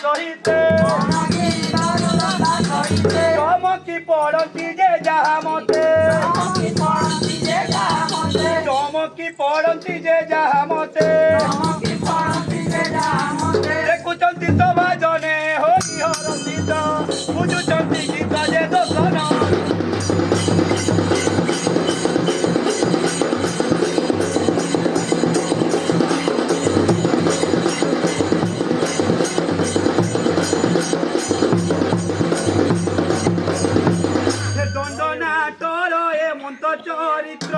সহিতে চমকি পড়তি যে যাহা মতে চমকি পড়ନ୍ତି যে যাহা মতে ଦେଖୁଛନ୍ତି ସଭା ଜନେ ହୋଇ ହରଷିତ ବୁଝୁଛନ୍ତି ଗୀତ ଯେ ଦୋଷନ দণ্ডনাটর এ মন্ত চরিত্র